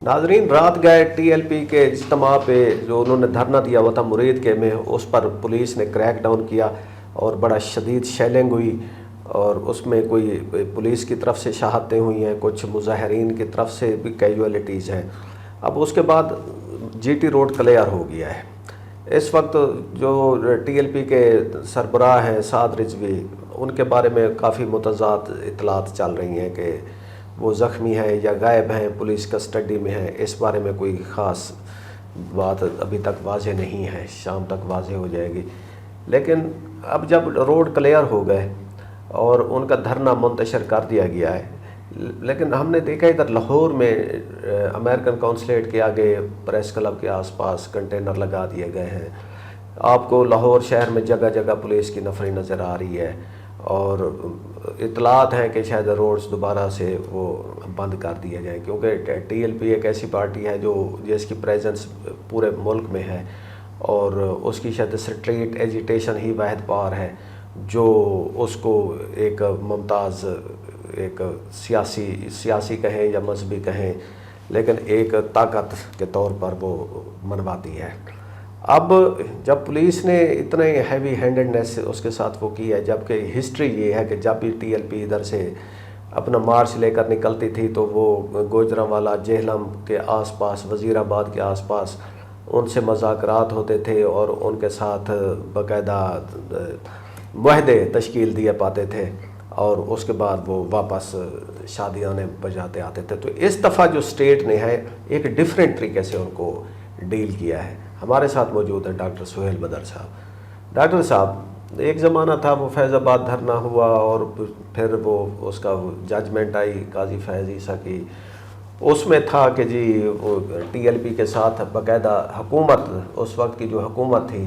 नाजरीन, रात गए TLP के इज्तिमा पे जो उन्होंने धरना दिया हुआ था मुरीद के में, उस पर पुलिस ने क्रैक डाउन किया और बड़ा शदीद शेलिंग हुई और उसमें कोई पुलिस की तरफ से शहादतें हुई हैं, कुछ मुजाहरीन की तरफ से भी कैजुअलिटीज़ हैं। अब उसके बाद GT रोड क्लियर हो गया है। इस वक्त जो TLP के सरबराह हैं साद रिजवी, उनके बारे में काफ़ी मुतज़ाद इतलात चल रही हैं कि वो ज़ख्मी हैं या गायब हैं, पुलिस कस्टडी में हैं। इस बारे में कोई ख़ास बात अभी तक वाज़ेह नहीं है, शाम तक वाज़ेह हो जाएगी। लेकिन अब जब रोड क्लियर हो गए और उनका धरना मुंतशर कर दिया गया है, लेकिन हमने देखा इधर लाहौर में अमेरिकन कौंसलेट के आगे, प्रेस क्लब के आसपास कंटेनर लगा दिए गए हैं। आपको लाहौर शहर में जगह जगह पुलिस की नफरी नज़र आ रही है और इतलात हैं कि शायद रोड्स दोबारा से वो बंद कर दिए जाएँ, क्योंकि TLP एक ऐसी पार्टी है जो जिसकी प्रेजेंस पूरे मुल्क में है और उसकी शायद स्ट्रीट एजिटेशन ही वाहिद पार है जो उसको एक मुमताज़, एक सियासी कहें या मजहबी कहें, लेकिन एक ताकत के तौर पर वो मनवाती है। अब जब पुलिस ने इतने हैवी हैंडेडनेस उसके साथ वो की है, जबकि हिस्ट्री ये है कि जब भी TLP इधर से अपना मार्च लेकर निकलती थी तो वो गुजरांवाला, जेहलम के आसपास, वज़ीराबाद के आसपास उनसे मुज़ाकरात होते थे और उनके साथ बाकायदा मुआहदे तश्कील दिए पाते थे और उसके बाद वो वापस शादियाने बजाते आते थे। तो इस दफ़ा जो स्टेट ने है एक डिफरेंट तरीके से उनको डील किया है। हमारे साथ मौजूद है डॉक्टर सुहेल बदर साहब। डॉक्टर साहब, एक ज़माना था वो फैज़ाबाद धरना हुआ और फिर वो उसका जजमेंट आई काजी फैज़ ईसा की, उसमें था कि जी वो TLP के साथ बाकायदा हुकूमत, उस वक्त की जो हुकूमत थी,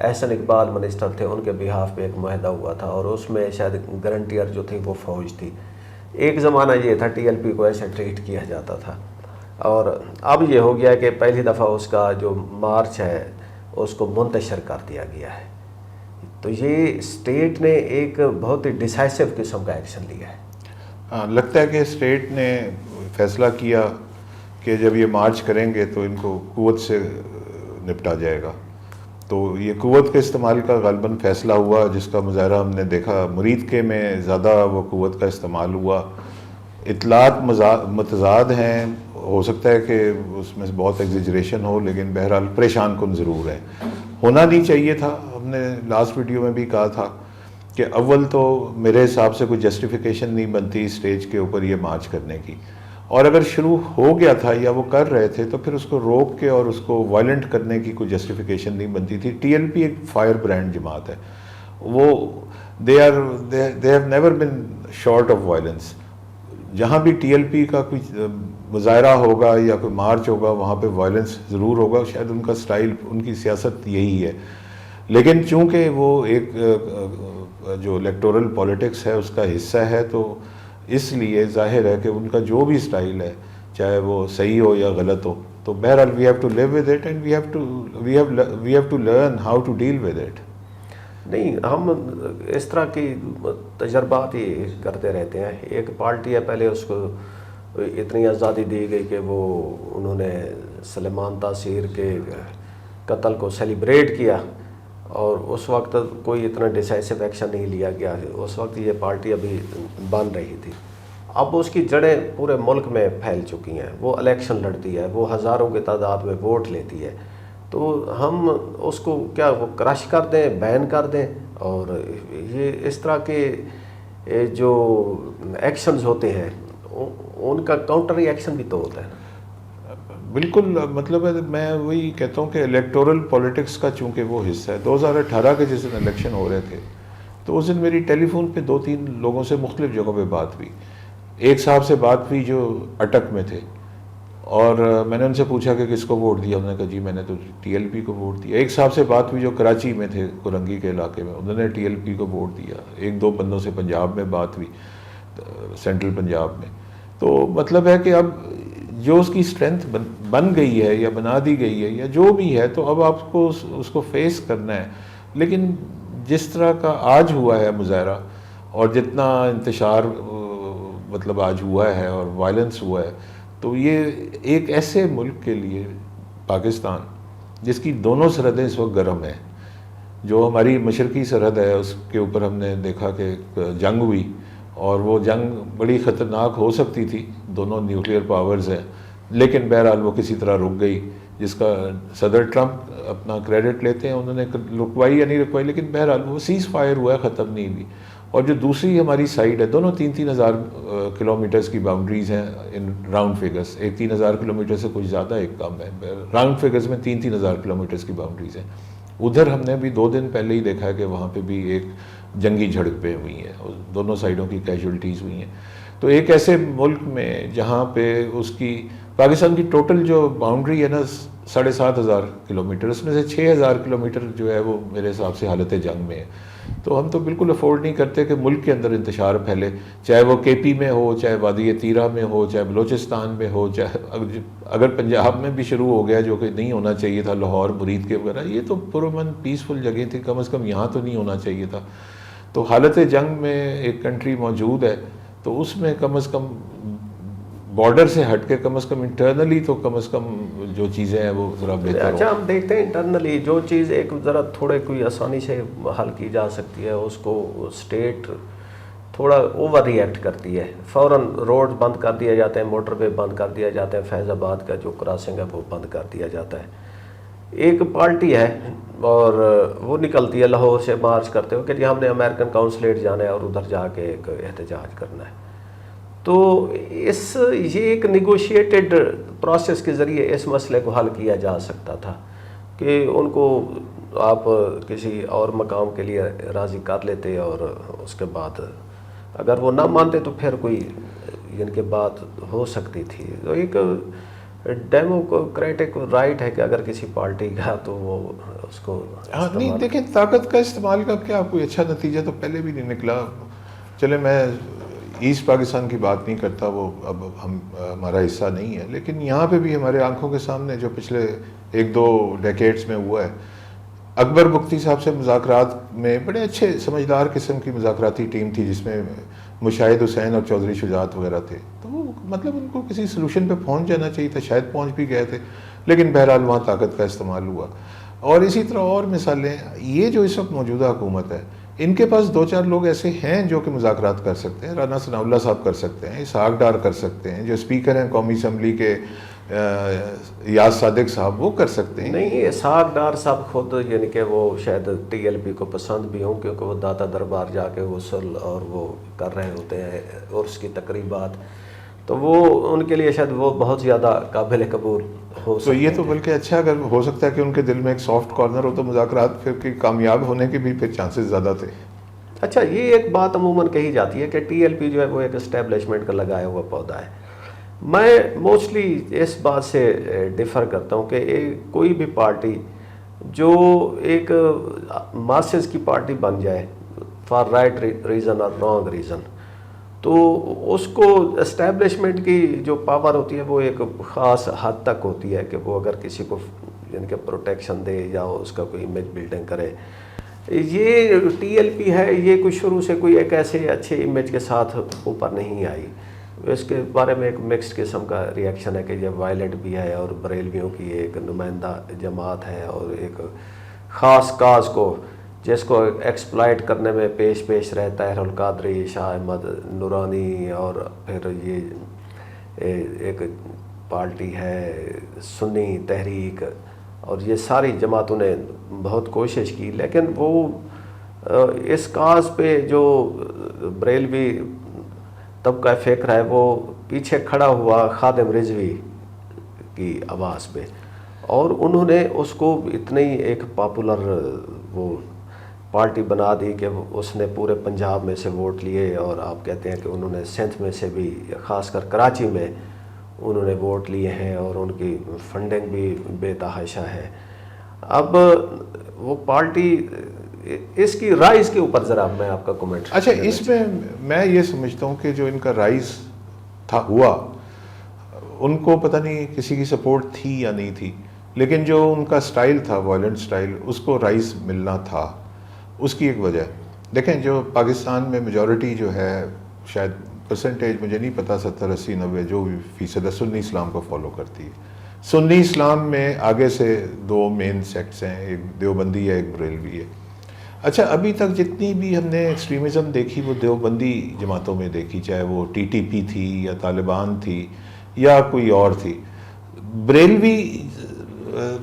एहसन इकबाल मिनिस्टर थे, उनके बिहाफ पे एक मुआहदा हुआ था और उसमें शायद गारंटियर जो थी वो फ़ौज थी। एक ज़माना ये था TLP को ऐसे ट्रीट किया जाता था और अब ये हो गया कि पहली दफ़ा उसका जो मार्च है उसको मुंतशर कर दिया गया है। तो ये स्टेट ने एक बहुत ही डिसाइसिव किस्म का एक्शन लिया है। हाँ, लगता है कि स्टेट ने फैसला किया कि जब ये मार्च करेंगे तो इनको क़ुव्वत से निपटा जाएगा। तो ये क़ुव्वत के इस्तेमाल का ग़ालिबन फ़ैसला हुआ, जिसका मुज़ाहरा हमने देखा मुरीद के में ज़्यादा वो क़ुव्वत का इस्तेमाल हुआ। इतलात मतज़ाद हैं, हो सकता है कि उसमें बहुत एग्जिजरेशन हो, लेकिन बहरहाल परेशान कुन ज़रूर है। होना नहीं चाहिए था। हमने लास्ट वीडियो में भी कहा था कि अव्वल तो मेरे हिसाब से कोई जस्टिफिकेशन नहीं बनती स्टेज के ऊपर ये मार्च करने की, और अगर शुरू हो गया था या वो कर रहे थे तो फिर उसको रोक के और उसको वायलेंट करने की कोई जस्टिफिकेशन नहीं बनती थी। TLP एक फायर ब्रांड जमात है, वो they have never been short of violence. जहाँ भी TLP का कोई मुजाहरा होगा या कोई मार्च होगा वहाँ पे वायलेंस ज़रूर होगा, शायद उनका स्टाइल, उनकी सियासत यही है। लेकिन चूँकि वो एक जो इलेक्टोरल पॉलिटिक्स है उसका हिस्सा है, तो इसलिए ज़ाहिर है कि उनका जो भी स्टाइल है, चाहे वो सही हो या गलत हो, तो बहरहाल we have to live with it and we have to learn how to deal with it. नहीं, हम इस तरह की तजर्बात ही करते रहते हैं। एक पार्टी है, पहले उसको इतनी आज़ादी दी गई कि वो उन्होंने सलेमान तासीर के कत्ल को सेलिब्रेट किया और उस वक्त कोई इतना डिसाइसिव एक्शन नहीं लिया गया। उस वक्त ये पार्टी अभी बन रही थी। अब उसकी जड़ें पूरे मुल्क में फैल चुकी हैं। वो इलेक्शन लड़ती है, वो हज़ारों की तादाद में वोट लेती है। तो हम उसको क्या वो क्रश कर दें, बैन कर दें? और ये इस तरह के जो एक्शंस होते हैं उनका काउंटर रिएक्शन भी तो होता है ना। बिल्कुल, मतलब है, मैं वही कहता हूँ कि इलेक्टोरल पॉलिटिक्स का चूँकि वो हिस्सा है। 2018 के जिस दिन इलेक्शन हो रहे थे तो उस दिन मेरी टेलीफोन पे 2-3 लोगों से मुख्तलिफ जगहों पे बात हुई। एक साहब से बात हुई जो अटक में थे और मैंने उनसे पूछा कि किसको वोट दिया। उन्होंने कहा जी मैंने तो TLP को वोट दिया। एक साहब से बात हुई जो कराची में थे, कुरंगी के इलाके में, उन्होंने TLP को वोट दिया। 1-2 बंदों से पंजाब में बात हुई, सेंट्रल पंजाब में। तो मतलब है कि अब जो उसकी स्ट्रेंथ बन गई है या बना दी गई है या जो भी है, तो अब आपको उसको फेस करना है। लेकिन जिस तरह का आज हुआ है मुजाहरा और जितना इंतशार मतलब आज हुआ है और वायलेंस हुआ है, تو یہ ایک ایسے ملک کے لیے پاکستان جس کی دونوں سرحدیں اس وقت گرم ہیں، جو ہماری مشرقی سرحد ہے اس کے اوپر ہم نے دیکھا کہ ایک جنگ ہوئی، اور وہ جنگ بڑی خطرناک ہو سکتی تھی، دونوں نیوکلیئر پاورز ہیں، لیکن بہرحال وہ کسی طرح رک گئی، جس کا صدر ٹرمپ اپنا کریڈٹ لیتے ہیں، انہوں نے رکوائی یا نہیں رکوائی، لیکن بہرحال وہ سیز فائر ہوا ہے، ختم نہیں ہوئی۔ اور جو دوسری ہماری سائڈ ہے، دونوں 3,000 کلومیٹرز کی باؤنڈریز ہیں ان راؤنڈ فگرز، ایک 3,000 کلومیٹر سے کچھ زیادہ ایک کم ہے، راؤنڈ فگرز میں 3,000 کلومیٹرز کی باؤنڈریز ہیں۔ ادھر ہم نے بھی 2 دن پہلے ہی دیکھا ہے کہ وہاں پہ بھی ایک جنگی جھڑپیں ہوئی ہیں، دونوں سائڈوں کی کیجولٹیز ہوئی ہیں۔ تو ایک ایسے ملک میں جہاں پہ اس کی پاکستان کی ٹوٹل جو باؤنڈری ہے نا 7,500 کلومیٹر، اس میں سے 6,000 کلومیٹر جو ہے وہ میرے حساب سے حالت جنگ میں ہے۔ تو ہم تو بالکل افورڈ نہیں کرتے کہ ملک کے اندر انتشار پھیلے، چاہے وہ کے پی میں ہو، چاہے وادی تیرہ میں ہو، چاہے بلوچستان میں ہو، چاہے اگر پنجاب میں بھی شروع ہو گیا جو کہ نہیں ہونا چاہیے تھا، لاہور مرید کے وغیرہ، یہ تو پرامن پیسفل جگہ تھی، کم از کم یہاں تو نہیں ہونا چاہیے تھا۔ تو حالت جنگ میں ایک کنٹری موجود ہے، تو اس میں کم از کم بارڈر سے ہٹ کے کم از کم انٹرنلی تو کم از کم جو چیزیں ہیں وہ ذرا بہتر ہو۔ اچھا، ہم دیکھتے ہیں انٹرنلی جو چیز ایک ذرا تھوڑے کوئی آسانی سے حل کی جا سکتی ہے، اس کو اسٹیٹ تھوڑا اوور ری ایکٹ کرتی ہے، فوراً روڈ بند کر دیا جاتے ہیں، موٹر وے بند کر دیا جاتا ہے، فیض آباد کا جو کراسنگ ہے وہ بند کر دیا جاتا ہے۔ ایک پارٹی ہے اور وہ نکلتی ہے لاہور سے مارچ کرتے ہوئے کہ جی ہم نے امریکن کونسلیٹ جانا ہے اور ادھر جا کے ایک احتجاج کرنا ہے۔ تو یہ ایک نیگوشیٹڈ پروسیس کے ذریعے اس مسئلے کو حل کیا جا سکتا تھا کہ ان کو آپ کسی اور مقام کے لیے راضی کر لیتے، اور اس کے بعد اگر وہ نہ مانتے تو پھر کوئی ان کے بات ہو سکتی تھی۔ تو ایک ڈیموکریٹک رائٹ ہے کہ اگر کسی پارٹی کا تو وہ اس کو نہیں دیکھیں، طاقت کا استعمال کر کے آپ کوئی اچھا نتیجہ تو پہلے بھی نہیں نکلا۔ چلے میں ایسٹ پاکستان کی بات نہیں کرتا، وہ اب ہمارا حصہ نہیں ہے، لیکن یہاں پہ بھی ہمارے آنکھوں کے سامنے جو پچھلے 1-2 ڈیکیڈز میں ہوا ہے، اکبر بگٹی صاحب سے مذاکرات میں بڑے اچھے سمجھدار قسم کی مذاکراتی ٹیم تھی، جس میں مشاہد حسین اور چودھری شجاعت وغیرہ تھے، تو وہ مطلب ان کو کسی سلوشن پہ پہنچ جانا چاہیے تھا، شاید پہنچ بھی گئے تھے، لیکن بہرحال وہاں طاقت کا استعمال ہوا۔ اور اسی طرح اور مثالیں، یہ جو اس وقت موجودہ حکومت ہے، ان کے پاس 2-4 لوگ ایسے ہیں جو کہ مذاکرات کر سکتے ہیں، رانا ثناء اللہ صاحب کر سکتے ہیں، اسحاق ڈار کر سکتے ہیں، جو اسپیکر ہیں قومی اسمبلی کے یاز صادق صاحب، وہ کر سکتے ہیں۔ نہیں، اسحاق ڈار صاحب خود یعنی کہ وہ شاید ٹی ایل پی کو پسند بھی ہوں، کیونکہ وہ داتا دربار جا کے غسل اور وہ کر رہے ہوتے ہیں عرس کی تقریبات، تو وہ ان کے لیے شاید وہ بہت زیادہ قابل قبول ہو سکتے تو یہ تو بلکہ اچھا، اگر ہو سکتا ہے کہ ان کے دل میں ایک سافٹ کارنر ہو تو مذاکرات پھر کی کامیاب ہونے کے بھی پھر چانسز زیادہ تھے۔ اچھا، یہ ایک بات عموماً کہی جاتی ہے کہ ٹی ایل پی جو ہے وہ ایک اسٹیبلشمنٹ کا لگایا ہوا پودا ہے۔ میں موسٹلی اس بات سے ڈیفر کرتا ہوں کہ کوئی بھی پارٹی جو ایک ماسز کی پارٹی بن جائے فار رائٹ ریزن اور رانگ ریزن، تو اس کو اسٹیبلشمنٹ کی جو پاور ہوتی ہے وہ ایک خاص حد تک ہوتی ہے کہ وہ اگر کسی کو یعنی کہ پروٹیکشن دے یا اس کا کوئی امیج بلڈنگ کرے۔ یہ ٹی ایل پی ہے، یہ کوئی شروع سے کوئی ایک ایسے اچھے امیج کے ساتھ اوپر نہیں آئی، اس کے بارے میں ایک مکسڈ قسم کا ریئیکشن ہے کہ یہ وائلنٹ بھی ہے اور بریلویوں کی ایک نمائندہ جماعت ہے، اور ایک خاص کاز کو جس کو ایکسپلائٹ کرنے میں پیش رہتا ہے القادری، شاہ احمد نورانی، اور پھر یہ ایک پارٹی ہے سنی تحریک، اور یہ ساری جماعتوں نے بہت کوشش کی، لیکن وہ اس کاز پہ جو بریلوی طبقہ فکر ہے وہ پیچھے کھڑا ہوا خادم رضوی کی آواز پہ، اور انہوں نے اس کو اتنی ایک پاپولر وہ پارٹی بنا دی کہ اس نے پورے پنجاب میں سے ووٹ لیے، اور آپ کہتے ہیں کہ انہوں نے سندھ میں سے بھی، خاص کر کراچی میں انہوں نے ووٹ لیے ہیں، اور ان کی فنڈنگ بھی بے تحاشا ہے۔ اب وہ پارٹی اس کی رائز کے اوپر ذرا میں آپ کا کومنٹ۔ اچھا، اس میں یہ سمجھتا ہوں کہ جو ان کا رائز ہوا، ان کو پتہ نہیں کسی کی سپورٹ تھی یا نہیں تھی، لیکن جو ان کا سٹائل تھا وائلنٹ سٹائل، اس کو رائز ملنا تھا۔ اس کی ایک وجہ دیکھیں، جو پاکستان میں میجورٹی جو ہے شاید परसेंटेज मुझे नहीं पता, 70, 80, 90 जो भी फीसद है सुन्नी इस्लाम को फॉलो करती है। सुन्नी इस्लाम में आगे से 2 मेन सेक्ट्स हैं, एक देवबंदी है, एक बरेलवी है। अच्छा, अभी तक जितनी भी हमने एक्सट्रीमिज़म देखी वो देवबंदी जमातों में देखी, चाहे वो टीटीपी थी या तालिबान थी या कोई और थी। बरेलवी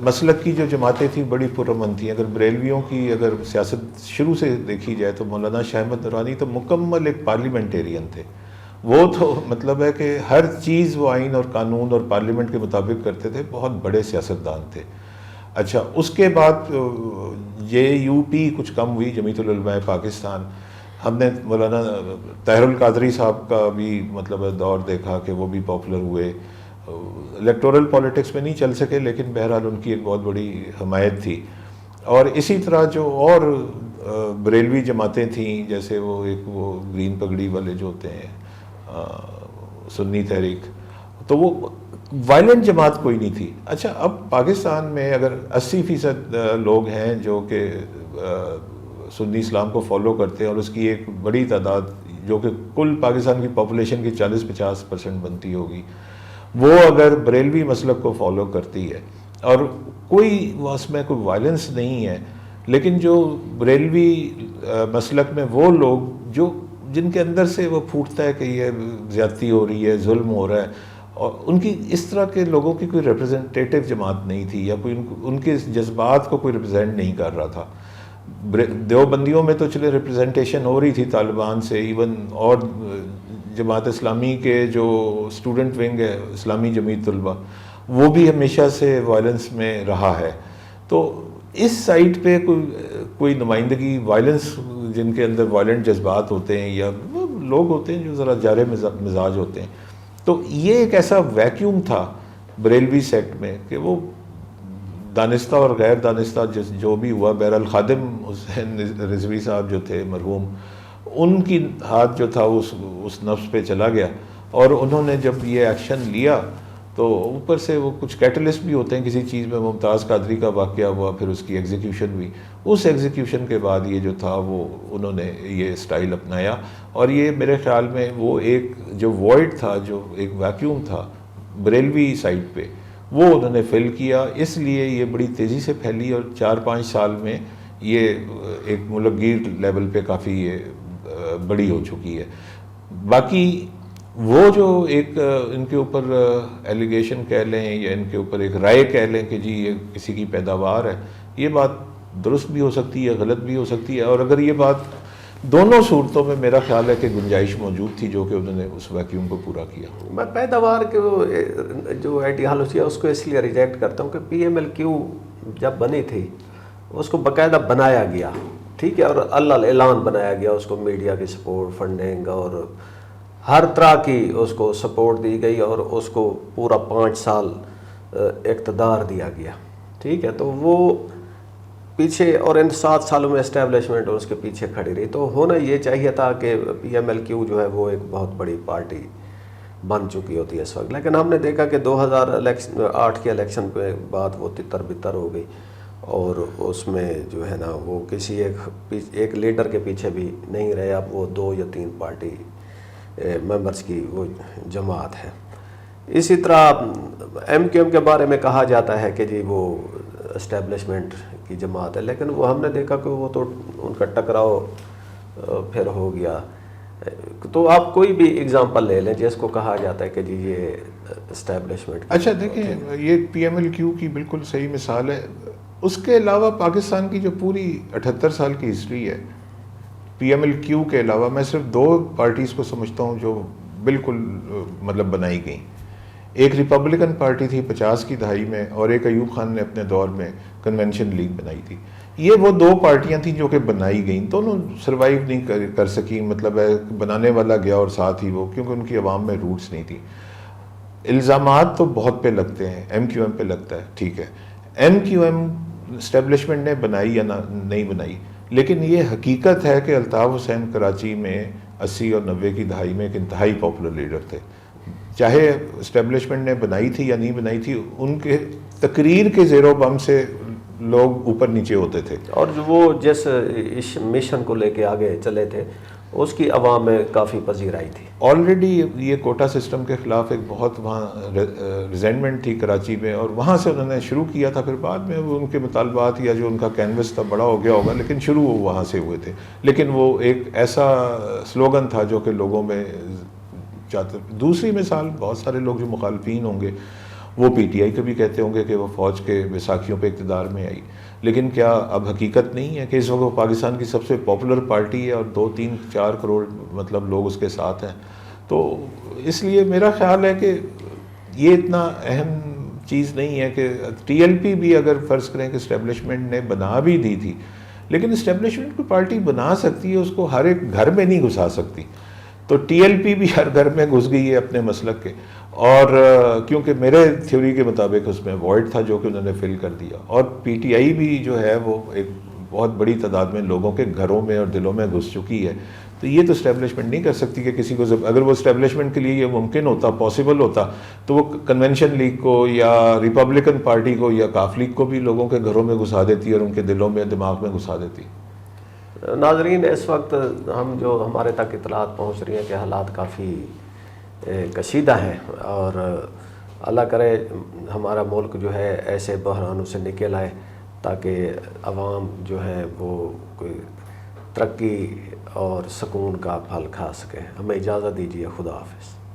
मसलक की जो जमातें थी बड़ी पुरअमन थी। अगर बरेलवियों की अगर सियासत शुरू से देखी जाए तो मौलाना शाह अहमद नूरानी तो मुकम्मल एक पार्लियामेंटेरियन थे। वो तो मतलब है कि हर चीज़ वो आइन और कानून और पार्लियामेंट के मुताबिक करते थे, बहुत बड़े सियासतदान थे। अच्छा, उसके बाद JUP कुछ कम हुई, जमीयतुल उलमा पाकिस्तान। हमने मौलाना ताहिरुल कादरी साहब का भी मतलब दौर देखा कि वो भी पॉपुलर हुए। इलेक्टोरल पॉलिटिक्स में नहीं चल सके, लेकिन बहरहाल उनकी एक बहुत बड़ी हमायत थी। और इसी तरह जो और बरेलवी जमातें थीं, जैसे वो एक वो ग्रीन पगड़ी वाले जो होते हैं सुन्नी तहरीक, तो वो वायलेंट जमात कोई नहीं थी। अच्छा, अब पाकिस्तान में अगर 80% लोग हैं जो कि सुन्नी इस्लाम को फॉलो करते हैं और उसकी एक बड़ी तादाद जो कि कुल पाकिस्तान की पॉपुलेशन की 40-50% बनती होगी, वो अगर बरेलवी मसलक को फॉलो करती है और कोई उसमें कोई वायलेंस नहीं है, लेकिन जो बरेलवी मसलक में वो लोग जो जिनके अंदर से वो फूटता है कि ये ज़्यादती हो रही है, जुल्म हो रहा है, और उनकी इस तरह के लोगों की कोई रिप्रेजेंटेटिव जमात नहीं थी या कोई उनके जज्बात को कोई रिप्रेजेंट नहीं कर रहा था। देवबंदियों में तो चले रिप्रेजेंटेशन हो रही थी तालिबान से, इवन और जमात इस्लामी के जो स्टूडेंट विंग है इस्लामी जमीयत तलबा, वो भी हमेशा से वायलेंस में रहा है। तो इस साइड पे कोई नुमाइंदगी वायलेंस, जिनके अंदर वायलेंट जज्बात होते हैं या लोग होते हैं जो ज़रा जारे मिजाज होते हैं, तो ये एक ऐसा वैक्यूम था बरेलवी सेक्ट में कि वो दानिस्ता और गैर दानिस्ता जो भी हुआ, बहरहाल खादिम हुसैन रिजवी साहब जो थे मरहूम, उनकी हाथ जो था उस नफ्स पे चला गया। और उन्होंने जब ये एक्शन लिया तो ऊपर से वो कुछ कैटलिस्ट भी होते हैं किसी चीज़ में। मुमताज़ कादरी का वाक़या हुआ, फिर उसकी एग्जीक्यूशन हुई। उस एग्जीक्यूशन के बाद ये जो था वो उन्होंने ये स्टाइल अपनाया, और ये मेरे ख़्याल में वो एक जो वॉइड था, जो एक वैक्यूम था बरेलवी साइड पे, वो उन्होंने फिल किया। इसलिए ये बड़ी तेज़ी से फैली और 4-5 साल में ये एक मुल्कगीर लेवल पे काफ़ी ये बड़ी हो चुकी है। बाकी वो जो एक इनके ऊपर एलिगेशन कह लें या इनके ऊपर एक राय कह लें कि जी ये किसी की पैदावार है, ये बात दुरुस्त भी हो सकती है, गलत भी हो सकती है। और अगर ये बात दोनों सूरतों में मेरा ख्याल है कि गुंजाइश मौजूद थी जो कि उन्होंने उस वैक्यूम को पूरा किया। मैं पैदावार के जो आइडियालॉजी है उसको इसलिए रिजेक्ट करता हूँ कि PMLQ जब बनी थी उसको बाकायदा बनाया गया, ठीक है, और अल्लाह ऐलान बनाया गया, उसको मीडिया की सपोर्ट, फंडिंग और हर तरह की उसको सपोर्ट दी गई और उसको पूरा 5 साल इक़्तिदार दिया गया, ठीक है। तो वो पीछे, और इन 7 सालों में एस्टेब्लिशमेंट उसके पीछे खड़ी रही। तो होना ये चाहिए था कि PMLQ जो है वो एक बहुत बड़ी पार्टी बन चुकी होती है इस वक्त, लेकिन हमने देखा कि 2008 के इलेक्शन के बाद वो तितर बितर हो गई और उसमें जो है ना वो किसी एक लीडर के पीछे भी नहीं रहे। अब वो 2 या 3 पार्टी मेंबर्स की वो जमात है। इसी तरह MQM के बारे में कहा जाता है कि जी वो एस्टेब्लिशमेंट की जमात है, लेकिन वो हमने देखा कि वो तो उनका टकराव फिर हो गया। तो आप कोई भी एग्जांपल ले लें जिसको कहा जाता है कि जी ये एस्टेब्लिशमेंट। अच्छा देखें, ये PMLQ की बिल्कुल सही मिसाल है। उसके अलावा पाकिस्तान की जो पूरी 78 साल की हिस्ट्री है, PMLQ के अलावा मैं सिर्फ 2 पार्टीज़ को समझता हूँ जो बिल्कुल मतलब बनाई गई। एक रिपब्लिकन पार्टी थी 50 की दहाई में, और एक अयूब खान ने अपने दौर में कन्वेंशन लीग बनाई थी। ये वो 2 पार्टियां थी जो कि बनाई गई, दोनों सरवाइव नहीं कर सकी। मतलब है बनाने वाला गया और साथ ही वो, क्योंकि उनकी आवाम में रूट्स नहीं थी। इल्ज़ामात तो बहुत पे लगते हैं, MQM पे लगता है, ठीक है। MQM इस्टेब्लिशमेंट ने बनाई या नहीं बनाई, लेकिन ये हकीकत है कि अल्ताफ़ हुसैन कराची में 80 और 90 की दहाई में एक इंतहाई पॉपुलर लीडर थे। चाहे इस्टेब्लिशमेंट ने बनाई थी या नहीं बनाई थी, उनके तकरीर के ज़ेरो बम से लोग ऊपर नीचे होते थे। और जो वो जिस इस मिशन को लेके आगे चले थे اس کی عوام میں کافی پذیرائی تھی. آلریڈی یہ کوٹا سسٹم کے خلاف ایک بہت وہاں ریزینمنٹ تھی کراچی میں، اور وہاں سے انہوں نے شروع کیا تھا. پھر بعد میں وہ ان کے مطالبات یا جو ان کا کینوس تھا بڑا ہو گیا ہوگا، لیکن شروع وہ وہاں سے ہوئے تھے. لیکن وہ ایک ایسا سلوگن تھا جو کہ لوگوں میں چاہتے. دوسری مثال، بہت سارے لوگ جو مخالفین ہوں گے وہ پی ٹی آئی کو بھی کہتے ہوں گے کہ وہ فوج کے بیساکھیوں پہ اقتدار میں آئی، لیکن کیا اب حقیقت نہیں ہے کہ اس وقت وہ پاکستان کی سب سے پاپولر پارٹی ہے اور 2-3-4 کروڑ مطلب لوگ اس کے ساتھ ہیں؟ تو اس لیے میرا خیال ہے کہ یہ اتنا اہم چیز نہیں ہے کہ ٹی ایل پی بھی اگر فرض کریں کہ اسٹیبلشمنٹ نے بنا بھی دی تھی، لیکن اسٹیبلشمنٹ کو پارٹی بنا سکتی ہے، اس کو ہر ایک گھر میں نہیں گھسا سکتی. تو ٹی ایل پی بھی ہر گھر میں گھس گئی ہے اپنے مسلک کے، اور کیونکہ میرے تھیوری کے مطابق اس میں وائڈ تھا جو کہ انہوں نے فل کر دیا. اور پی ٹی آئی بھی جو ہے وہ ایک بہت بڑی تعداد میں لوگوں کے گھروں میں اور دلوں میں گھس چکی ہے. تو یہ تو اسٹیبلشمنٹ نہیں کر سکتی کہ کسی کو اگر وہ اسٹیبلشمنٹ کے لیے یہ ممکن ہوتا، پاسبل ہوتا، تو وہ کنونشن لیگ کو یا ریپبلکن پارٹی کو یا کاف لیگ کو بھی لوگوں کے گھروں میں گھسا دیتی اور ان کے دلوں میں دماغ میں گھسا دیتی. ناظرین، اس وقت ہمارے تک اطلاعات پہنچ رہی ہیں کہ حالات کافی کشیدہ ہیں، اور اللہ کرے ہمارا ملک جو ہے ایسے بحرانوں سے نکل آئے تاکہ عوام جو ہے وہ کوئی ترقی اور سکون کا پھل کھا سکے. ہمیں اجازت دیجیے. خدا حافظ.